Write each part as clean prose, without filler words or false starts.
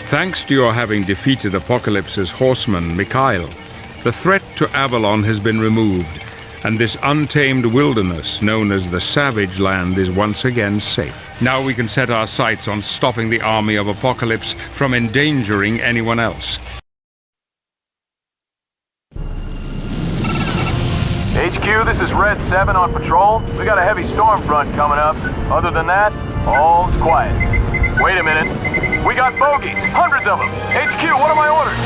Thanks to your having defeated Apocalypse's horseman, Mikhail, the threat to Avalon has been removed, and this untamed wilderness known as the Savage Land is once again safe. Now we can set our sights on stopping the army of Apocalypse from endangering anyone else. HQ, this is Red 7 on patrol. We got a heavy storm front coming up. Other than that, all's quiet. Wait a minute. We got bogeys, hundreds of them. HQ, what are my orders?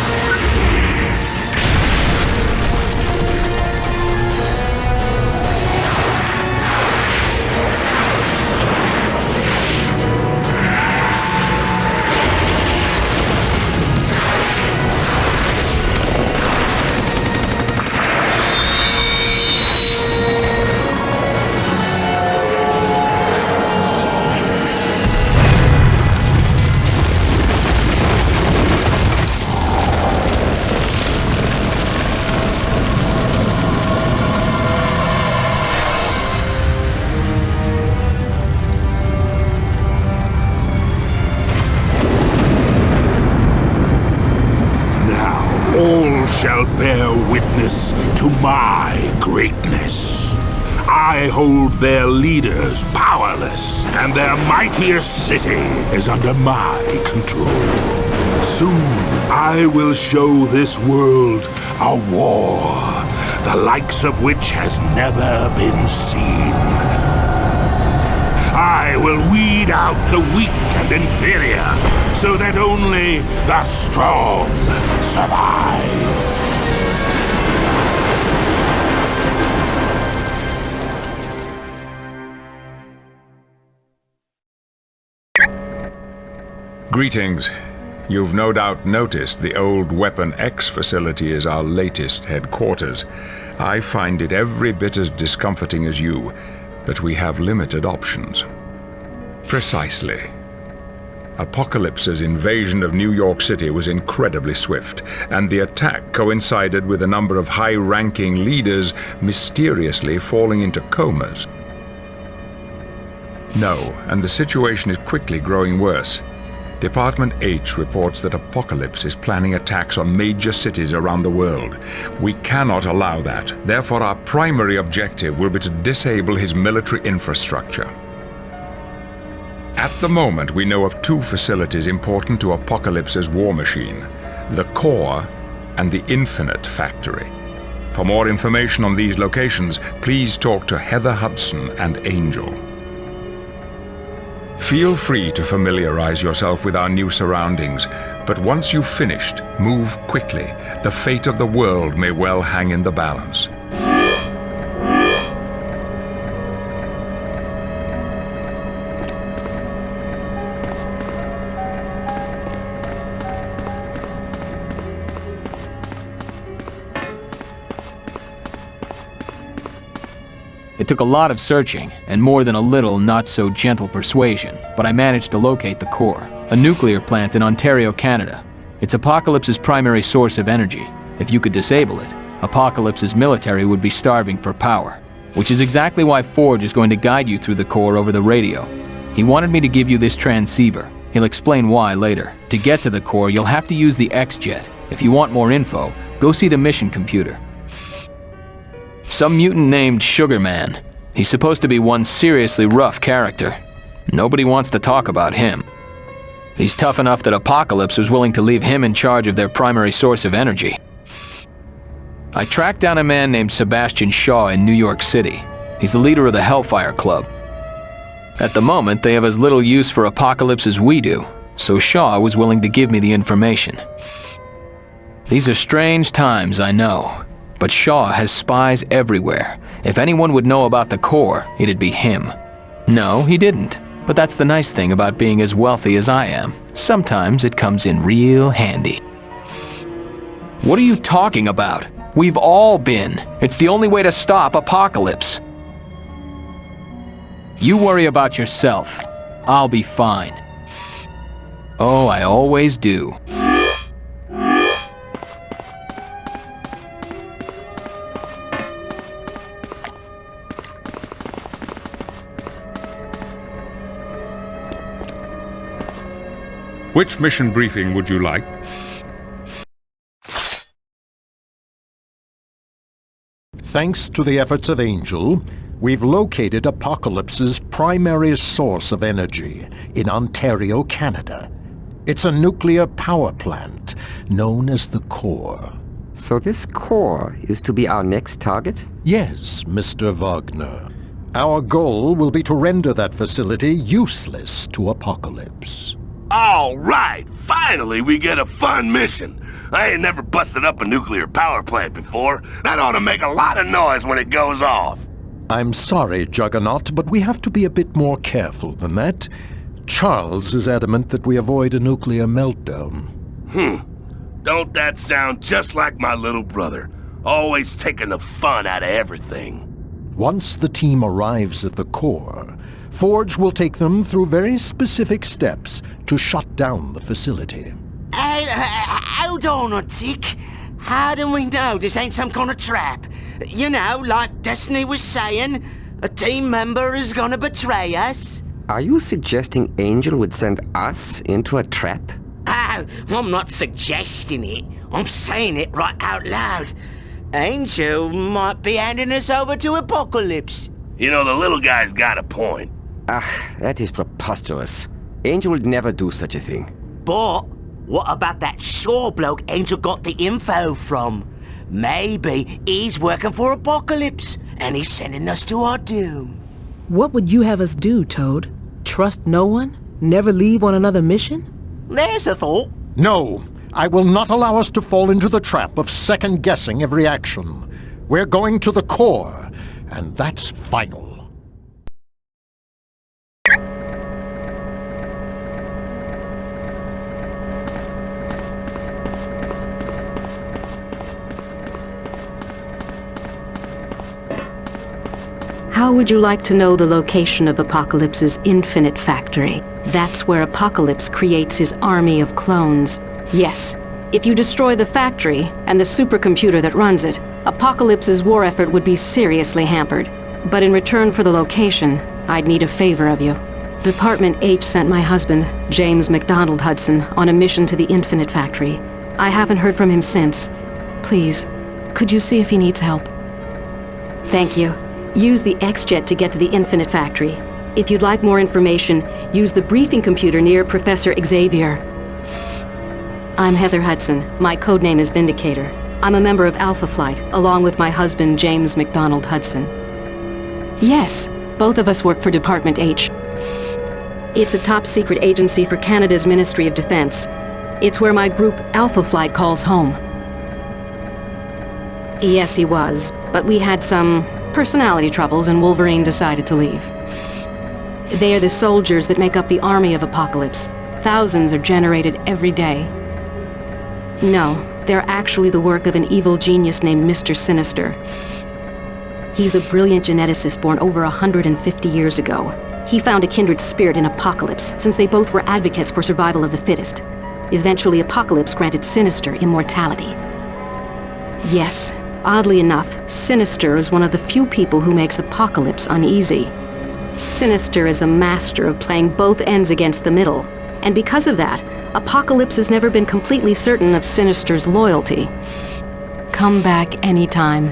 Shall bear witness to my greatness. I hold their leaders powerless, and their mightiest city is under my control. Soon, I will show this world a war, the likes of which has never been seen. I will weed out the weak and inferior, so that only the strong survive. Greetings. You've no doubt noticed the old Weapon X facility is our latest headquarters. I find it every bit as discomforting as you, but we have limited options. Precisely. Apocalypse's invasion of New York City was incredibly swift, and the attack coincided with a number of high-ranking leaders mysteriously falling into comas. No, and the situation is quickly growing worse. Department H reports that Apocalypse is planning attacks on major cities around the world. We cannot allow that. Therefore, our primary objective will be to disable his military infrastructure. At the moment, we know of two facilities important to Apocalypse's war machine: the Core and the Infinite Factory. For more information on these locations, please talk to Heather Hudson and Angel. Feel free to familiarize yourself with our new surroundings, but once you've finished, move quickly. The fate of the world may well hang in the balance. It took a lot of searching, and more than a little not-so-gentle persuasion, but I managed to locate the core, a nuclear plant in Ontario, Canada. It's Apocalypse's primary source of energy. If you could disable it, Apocalypse's military would be starving for power, which is exactly why Forge is going to guide you through the core over the radio. He wanted me to give you this transceiver. He'll explain why later. To get to the core, you'll have to use the X-Jet. If you want more info, go see the mission computer. Some mutant named Sugar Man. He's supposed to be one seriously rough character. Nobody wants to talk about him. He's tough enough that Apocalypse was willing to leave him in charge of their primary source of energy. I tracked down a man named Sebastian Shaw in New York City. He's the leader of the Hellfire Club. At the moment, they have as little use for Apocalypse as we do, so Shaw was willing to give me the information. These are strange times, I know. But Shaw has spies everywhere. If anyone would know about the core, it'd be him. No, he didn't. But that's the nice thing about being as wealthy as I am. Sometimes it comes in real handy. What are you talking about? We've all been. It's the only way to stop Apocalypse. You worry about yourself. I'll be fine. Oh, I always do. Which mission briefing would you like? Thanks to the efforts of Angel, we've located Apocalypse's primary source of energy in Ontario, Canada. It's a nuclear power plant known as the core. So this core is to be our next target? Yes, Mr. Wagner. Our goal will be to render that facility useless to Apocalypse. All right! Finally, we get a fun mission. I ain't never busted up a nuclear power plant before. That ought to make a lot of noise when it goes off. I'm sorry, Juggernaut, but we have to be a bit more careful than that. Charles is adamant that we avoid a nuclear meltdown. Don't that sound just like my little brother? Always taking the fun out of everything. Once the team arrives at the core, Forge will take them through very specific steps to shut down the facility. Hold on a tick. How do we know this ain't some kind of trap? You know, like Destiny was saying, a team member is gonna betray us. Are you suggesting Angel would send us into a trap? Oh, I'm not suggesting it. I'm saying it right out loud. Angel might be handing us over to Apocalypse. You know, the little guy's got a point. That is preposterous. Angel would never do such a thing. But what about that Shaw bloke Angel got the info from? Maybe he's working for Apocalypse, and he's sending us to our doom. What would you have us do, Toad? Trust no one? Never leave on another mission? There's a thought. No, I will not allow us to fall into the trap of second-guessing every action. We're going to the core, and that's final. How would you like to know the location of Apocalypse's infinite factory? That's where Apocalypse creates his army of clones. Yes, if you destroy the factory and the supercomputer that runs it, Apocalypse's war effort would be seriously hampered. But in return for the location, I'd need a favor of you. Department H sent my husband, James MacDonald Hudson, on a mission to the Infinite Factory. I haven't heard from him since. Please, could you see if he needs help? Thank you. Use the X-Jet to get to the Infinite Factory. If you'd like more information, use the briefing computer near Professor Xavier. I'm Heather Hudson. My codename is Vindicator. I'm a member of Alpha Flight, along with my husband, James MacDonald Hudson. Yes, both of us work for Department H. It's a top-secret agency for Canada's Ministry of Defense. It's where my group, Alpha Flight, calls home. Yes, he was, but we had some personality troubles and Wolverine decided to leave. They are the soldiers that make up the army of Apocalypse. Thousands are generated every day. No, they're actually the work of an evil genius named Mr. Sinister. He's a brilliant geneticist born over 150 years ago. He found a kindred spirit in Apocalypse, since they both were advocates for survival of the fittest. Eventually, Apocalypse granted Sinister immortality. Yes, oddly enough, Sinister is one of the few people who makes Apocalypse uneasy. Sinister is a master of playing both ends against the middle, and because of that, Apocalypse has never been completely certain of Sinister's loyalty. Come back anytime.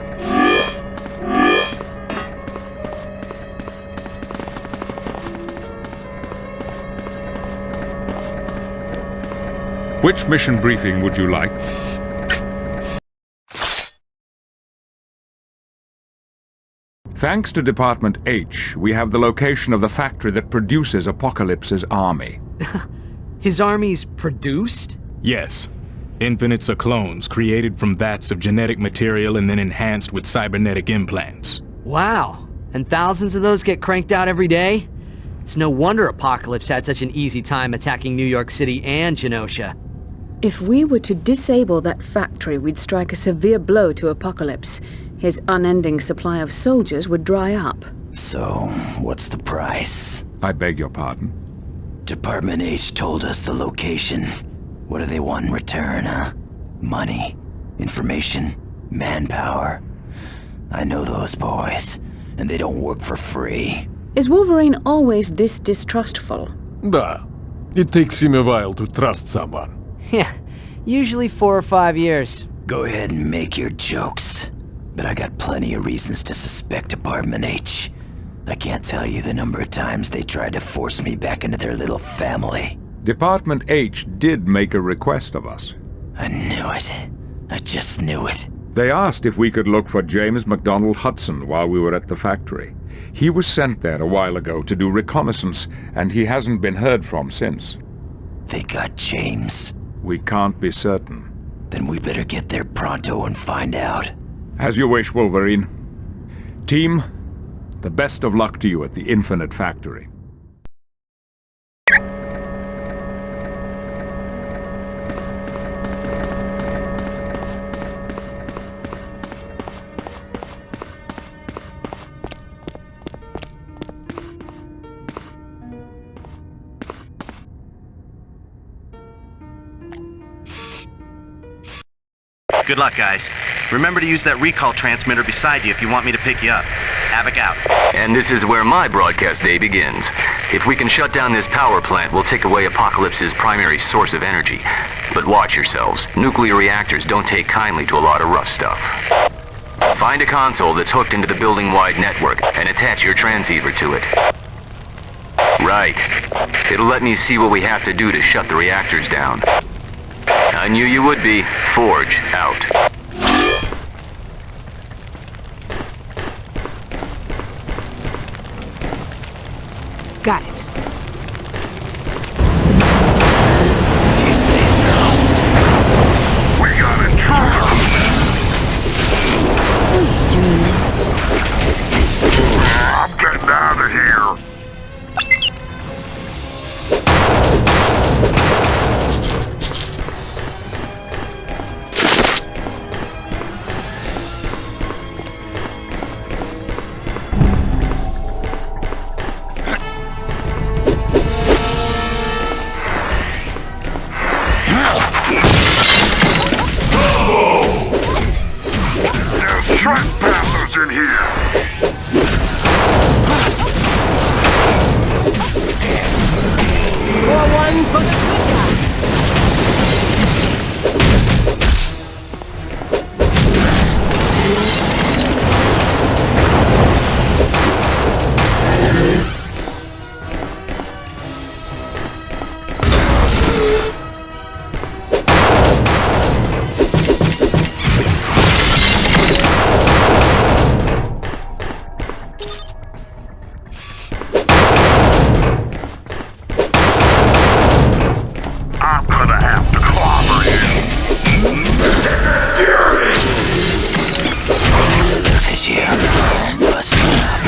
Which mission briefing would you like? Thanks to Department H, we have the location of the factory that produces Apocalypse's army. His army's produced? Yes. Infinites are clones created from vats of genetic material and then enhanced with cybernetic implants. Wow. And thousands of those get cranked out every day? It's no wonder Apocalypse had such an easy time attacking New York City and Genosha. If we were to disable that factory, we'd strike a severe blow to Apocalypse. His unending supply of soldiers would dry up. So, what's the price? I beg your pardon? Department H told us the location. What do they want in return, huh? Money, information, manpower. I know those boys, and they don't work for free. Is Wolverine always this distrustful? Bah. It takes him a while to trust someone. Yeah, usually 4 or 5 years. Go ahead and make your jokes. But I got plenty of reasons to suspect Department H. I can't tell you the number of times they tried to force me back into their little family. Department H did make a request of us. I knew it. I just knew it. They asked if we could look for James MacDonald Hudson while we were at the factory. He was sent there a while ago to do reconnaissance, and he hasn't been heard from since. They got James? We can't be certain. Then we better get there pronto and find out. As you wish, Wolverine. Team, the best of luck to you at the Infinite Factory. Good luck, guys. Remember to use that recall transmitter beside you if you want me to pick you up. Havoc out. And this is where my broadcast day begins. If we can shut down this power plant, we'll take away Apocalypse's primary source of energy. But watch yourselves. Nuclear reactors don't take kindly to a lot of rough stuff. Find a console that's hooked into the building-wide network and attach your transceiver to it. Right. It'll let me see what we have to do to shut the reactors down. I knew you would be. Forge out. Got it. If you say so. We got intruders. Sweet dreams. I'm getting out of here. Trespassers in here! Score one for the good guys. I'm gonna have to clobber you. Look at you. Busting up.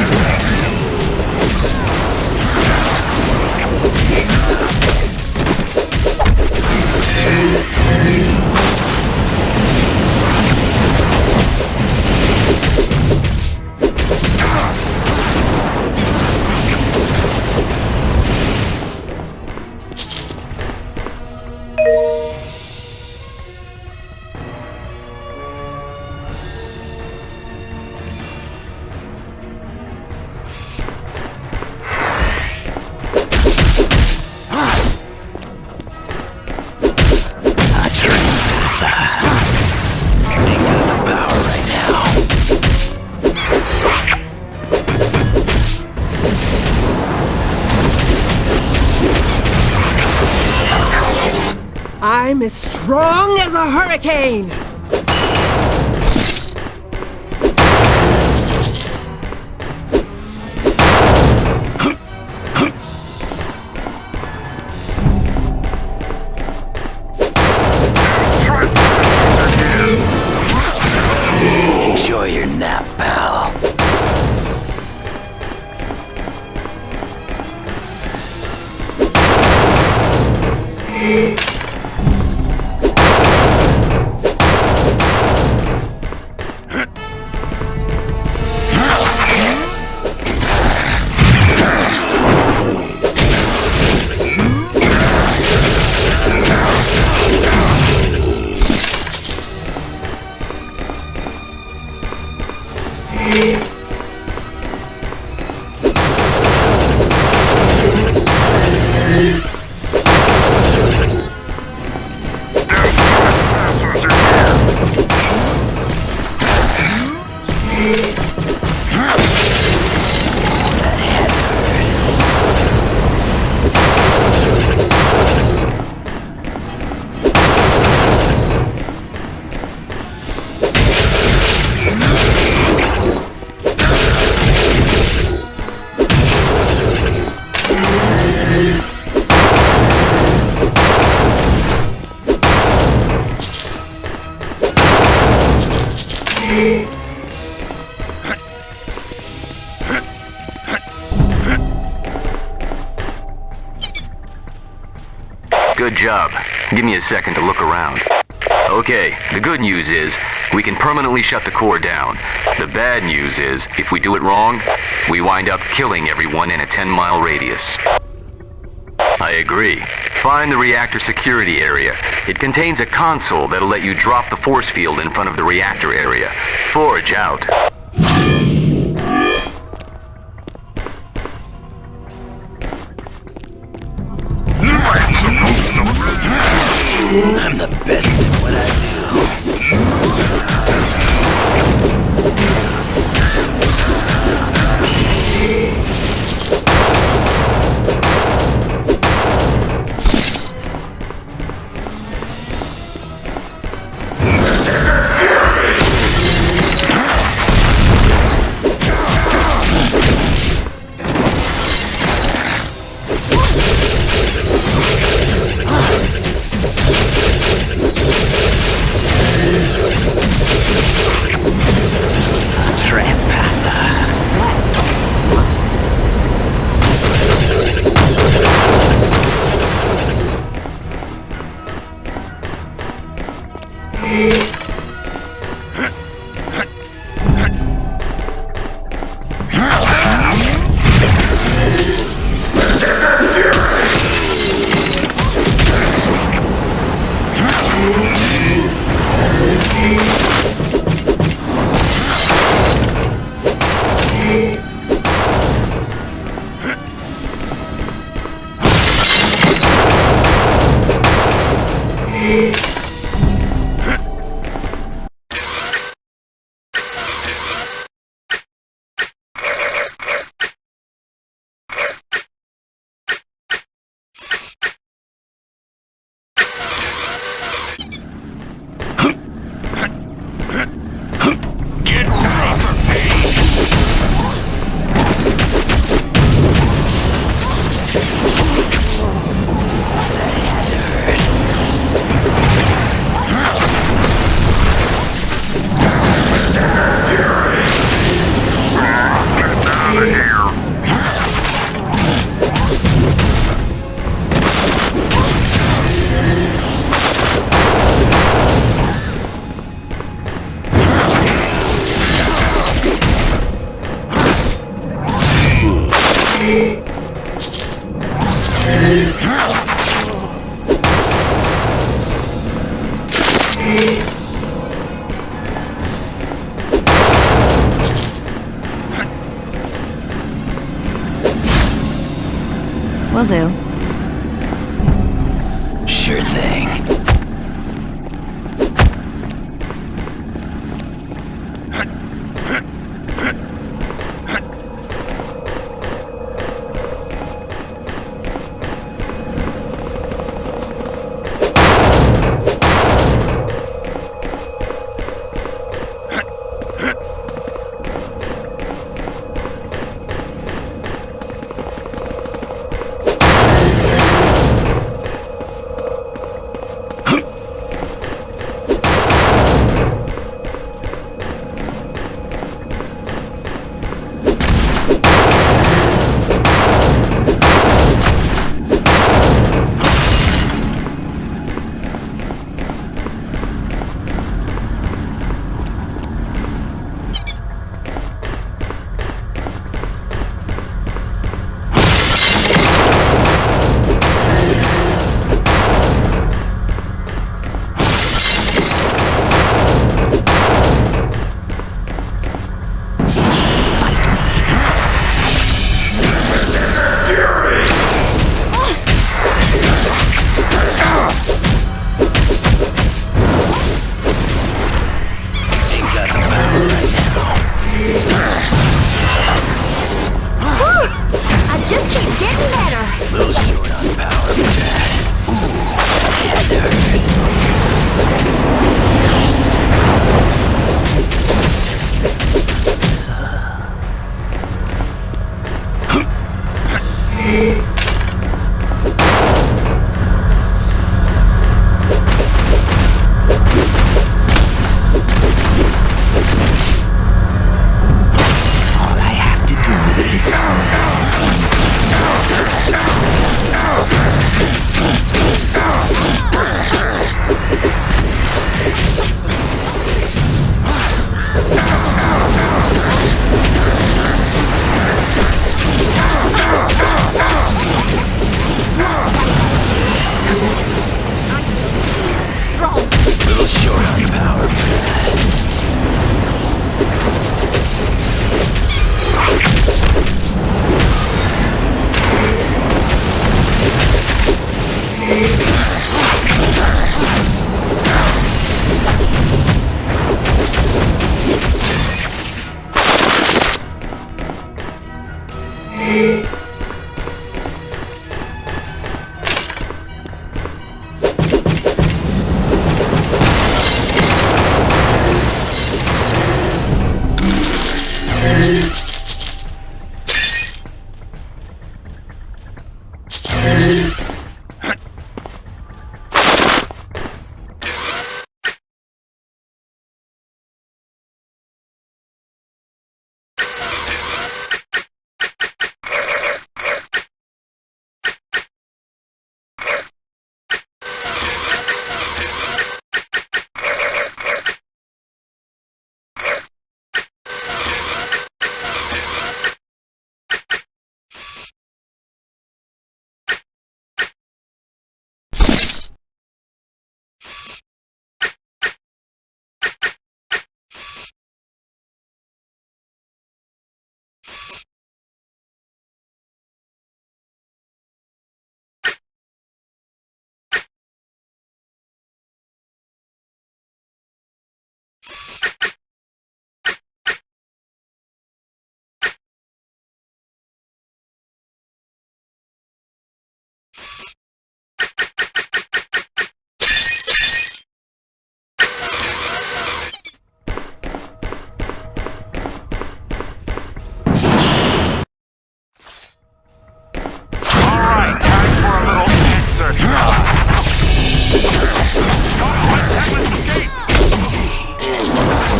I'm as strong as a hurricane! Enjoy your nap, pal. Good job. Give me a second to look around. Okay, the good news is, we can permanently shut the core down. The bad news is, if we do it wrong, we wind up killing everyone in a 10-mile radius. I agree. Find the reactor security area. It contains a console that'll let you drop the force field in front of the reactor area. Forge out. I'm the best at what I Will do. Sure thing.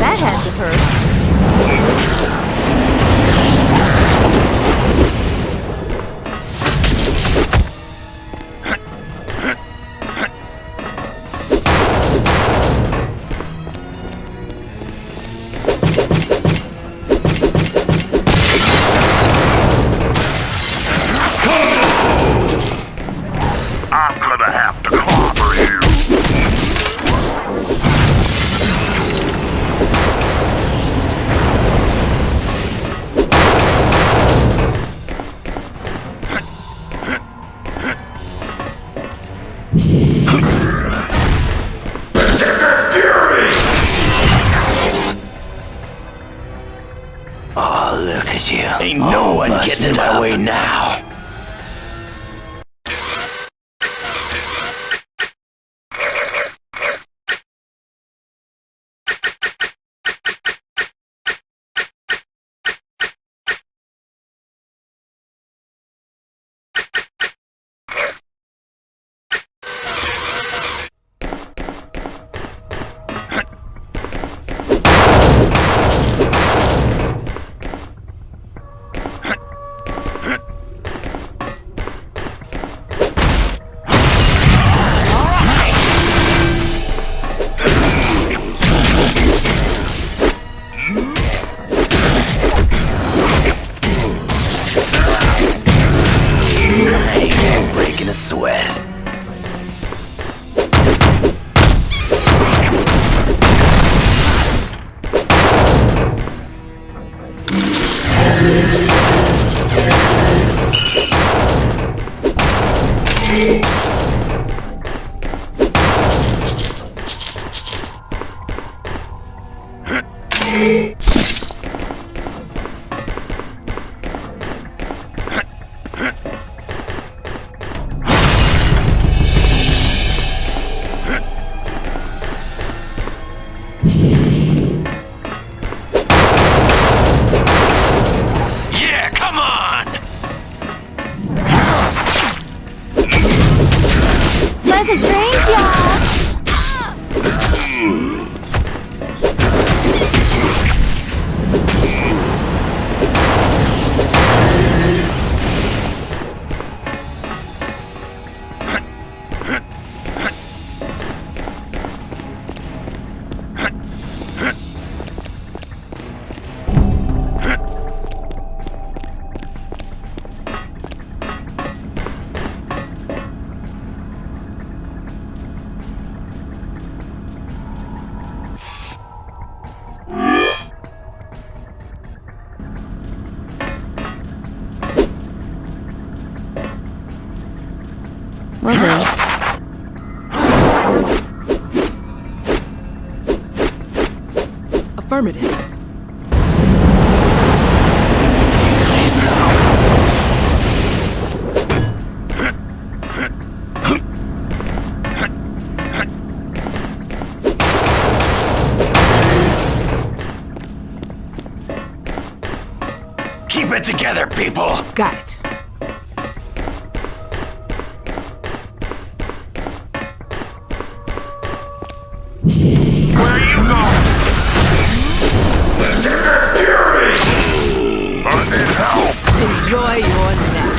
That had to hurt. I'm gonna have to clobber you. Oh, look at you. Ain't no one getting in my way now. Breaking a sweat. Yeah, come on! Pleasant dreams, y'all! Will do. Affirmative. If you say so. Keep it together, people! Got it. Where are you going? Berserker Fury! I need help! Enjoy your nap.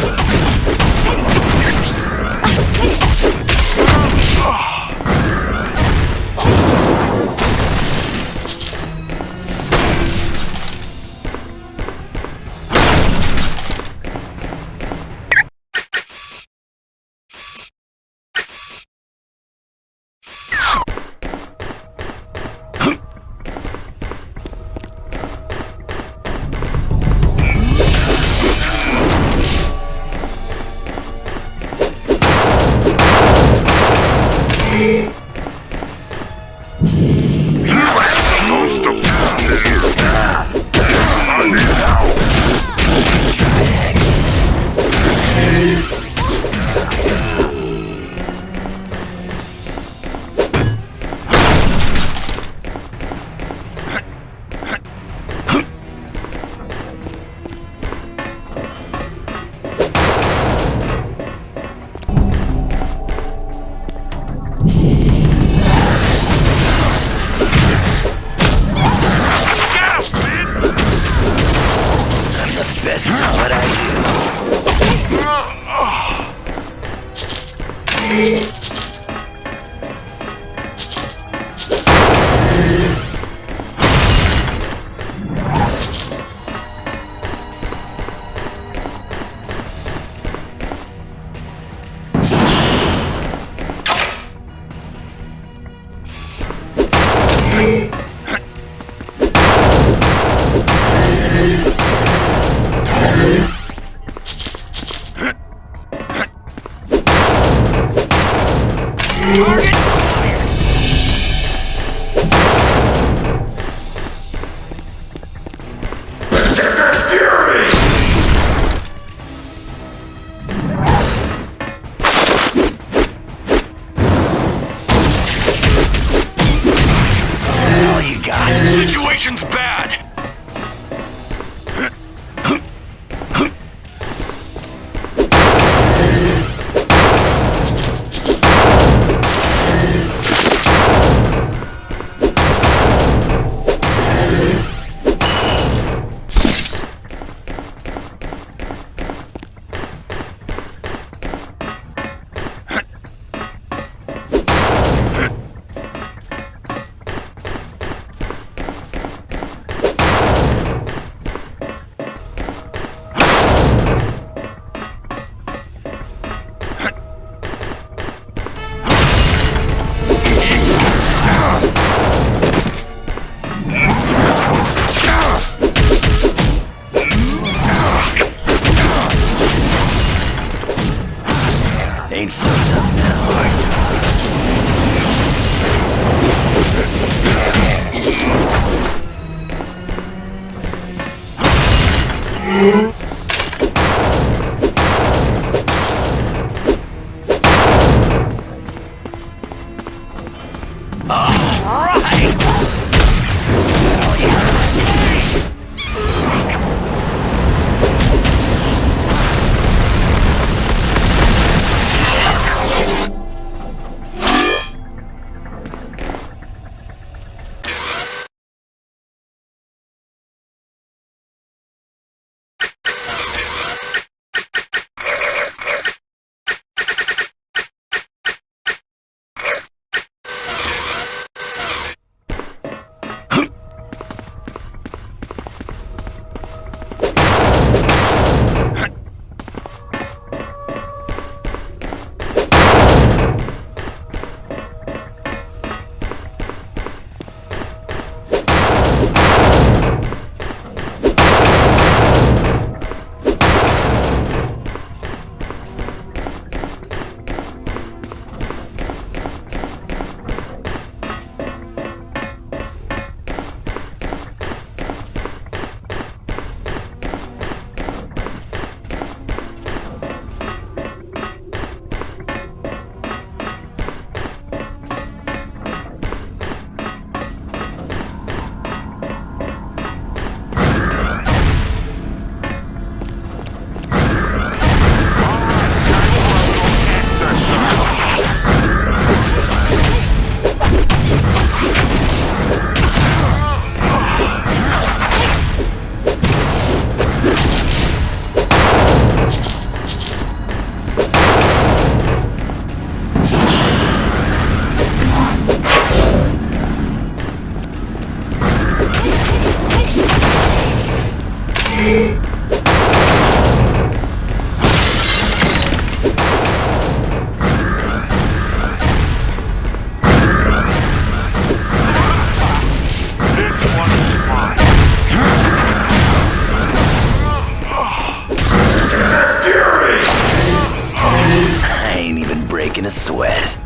Best at what I Target! Berserker Fury! All you got. Situation's bad! Ain't so tough now, are you? I ain't even breaking a sweat.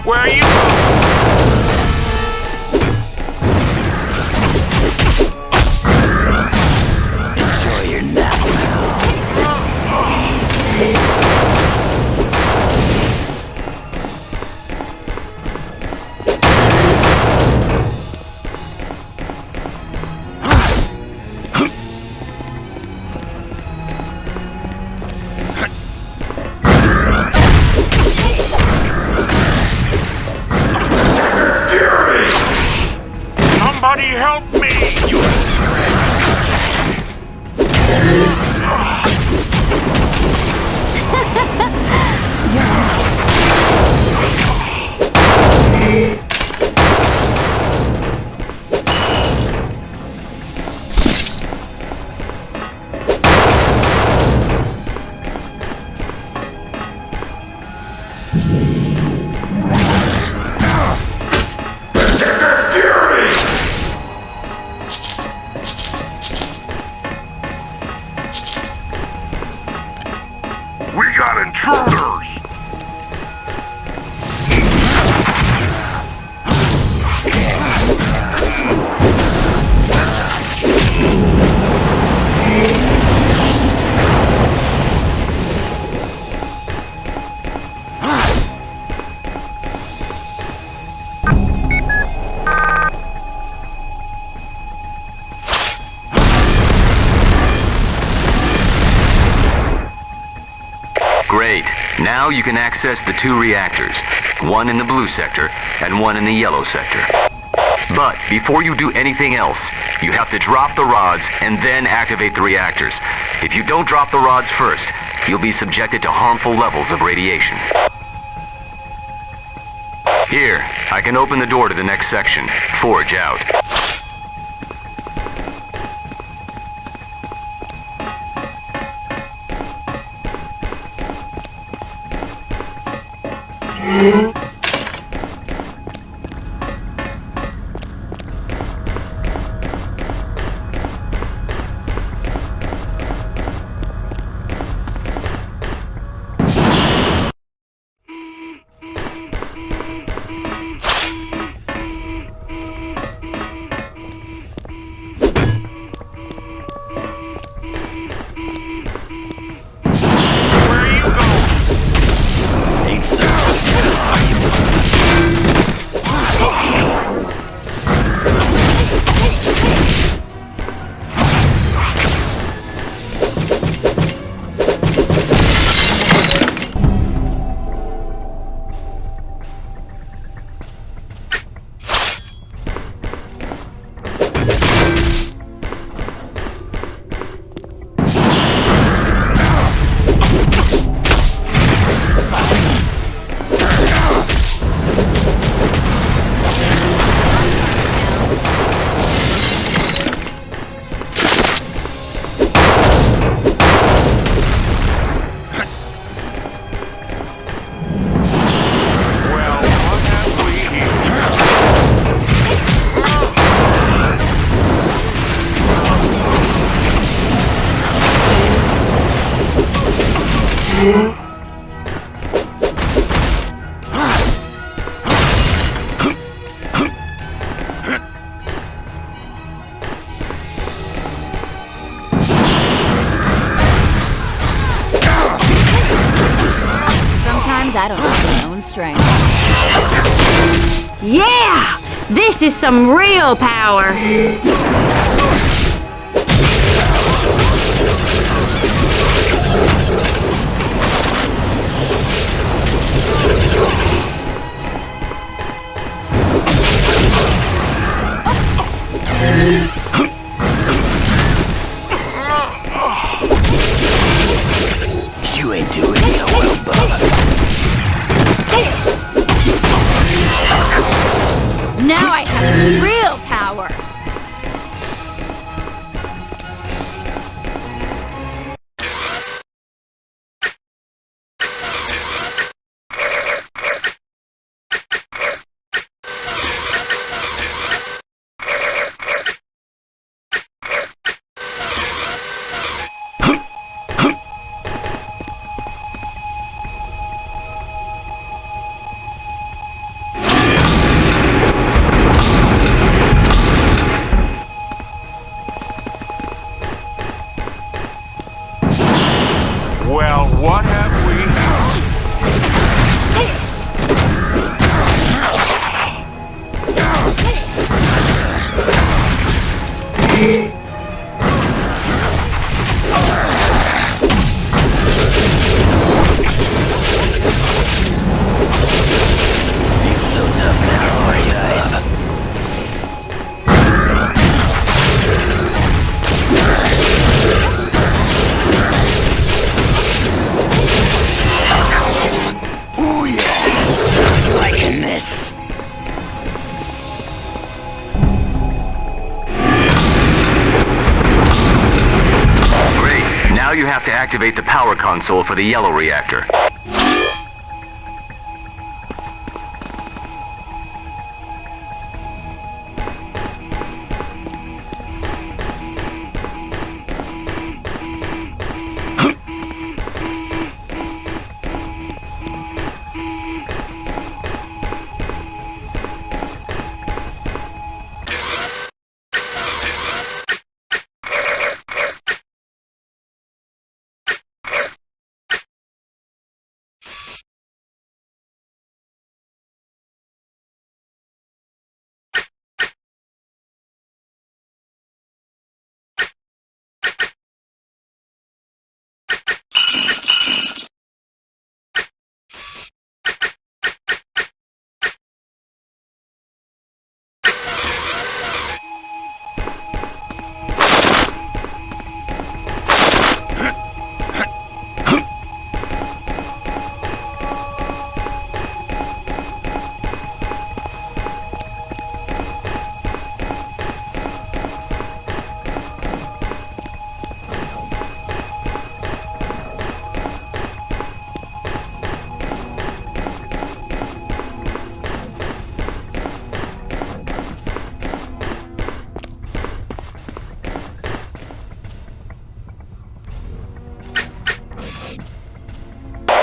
Where are you? Enjoy your nap, Somebody help me! You We got intruders! Great. Now you can access the two reactors, one in the blue sector and one in the yellow sector. But before you do anything else, you have to drop the rods and then activate the reactors. If you don't drop the rods first, you'll be subjected to harmful levels of radiation. Here, I can open the door to the next section. Forge out. Ain't so tough now, are you, I don't have my own strength. Yeah! This is some real power! You ain't doing so well, bud. Now I have real power! Well, what have we now? Ain't so tough now, are you, Dice? Oh yeah, liking this. Great. Now you have to activate the power console for the yellow reactor.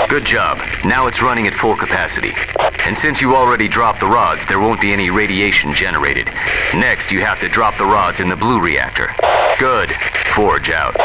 Good job. Now it's running at full capacity. And since you already dropped the rods, there won't be any radiation generated. Next, you have to drop the rods in the blue reactor. Good. Forge out.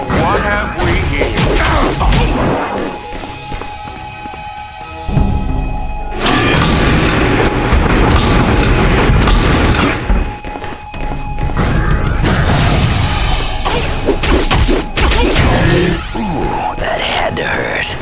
What have we here? Ooh, that had to hurt.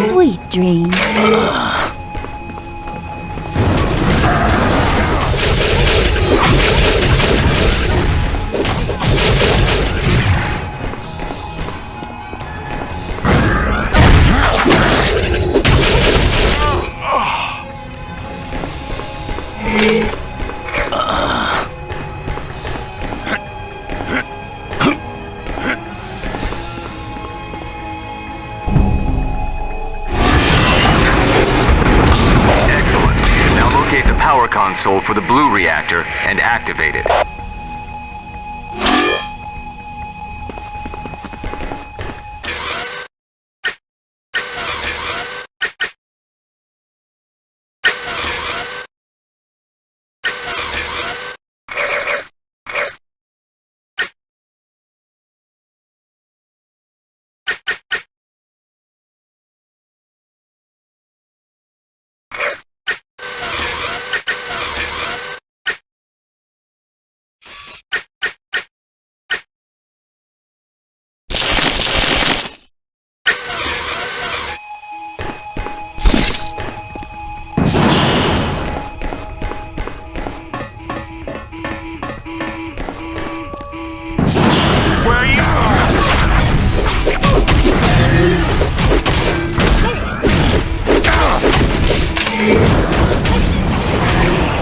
Sweet dreams. Excellent. Now locate the power console for the blue reactor and activate it.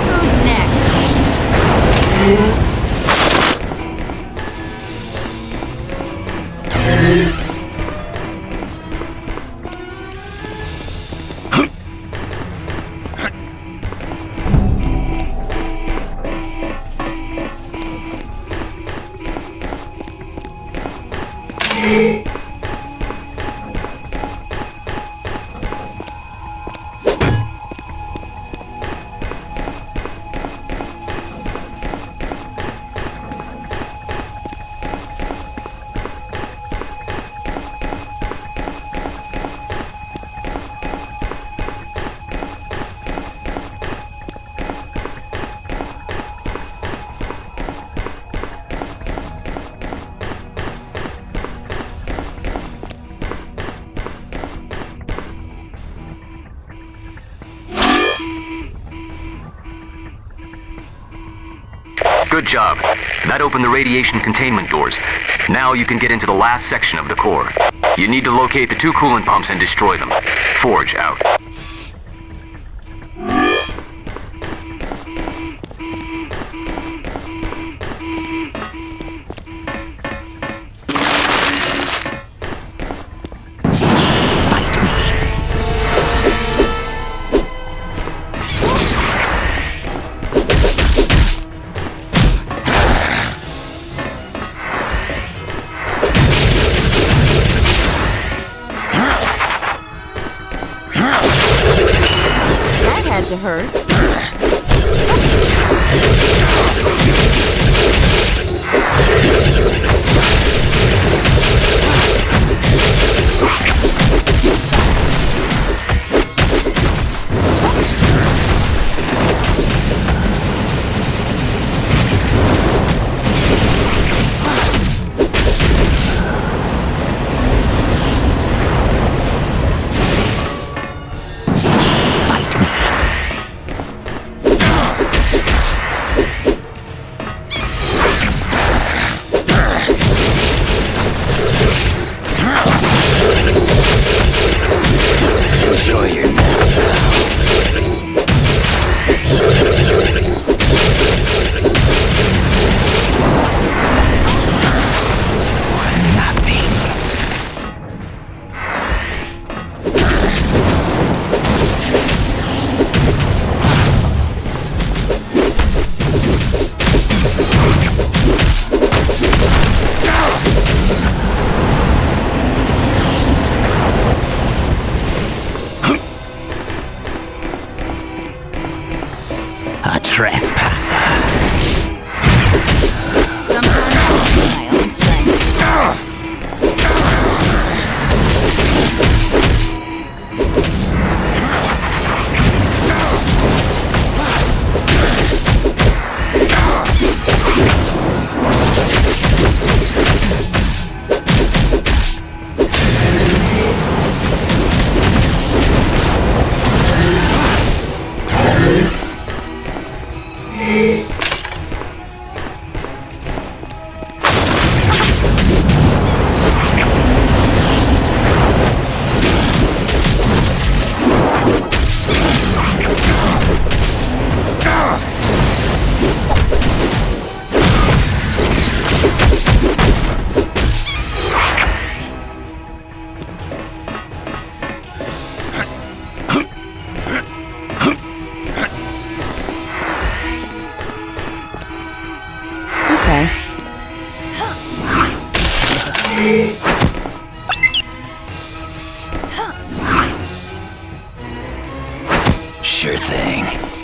Who's next? Good job. That opened the radiation containment doors. Now you can get into the last section of the core. You need to locate the 2 coolant pumps and destroy them. Forge out. To hurt. Sure thing.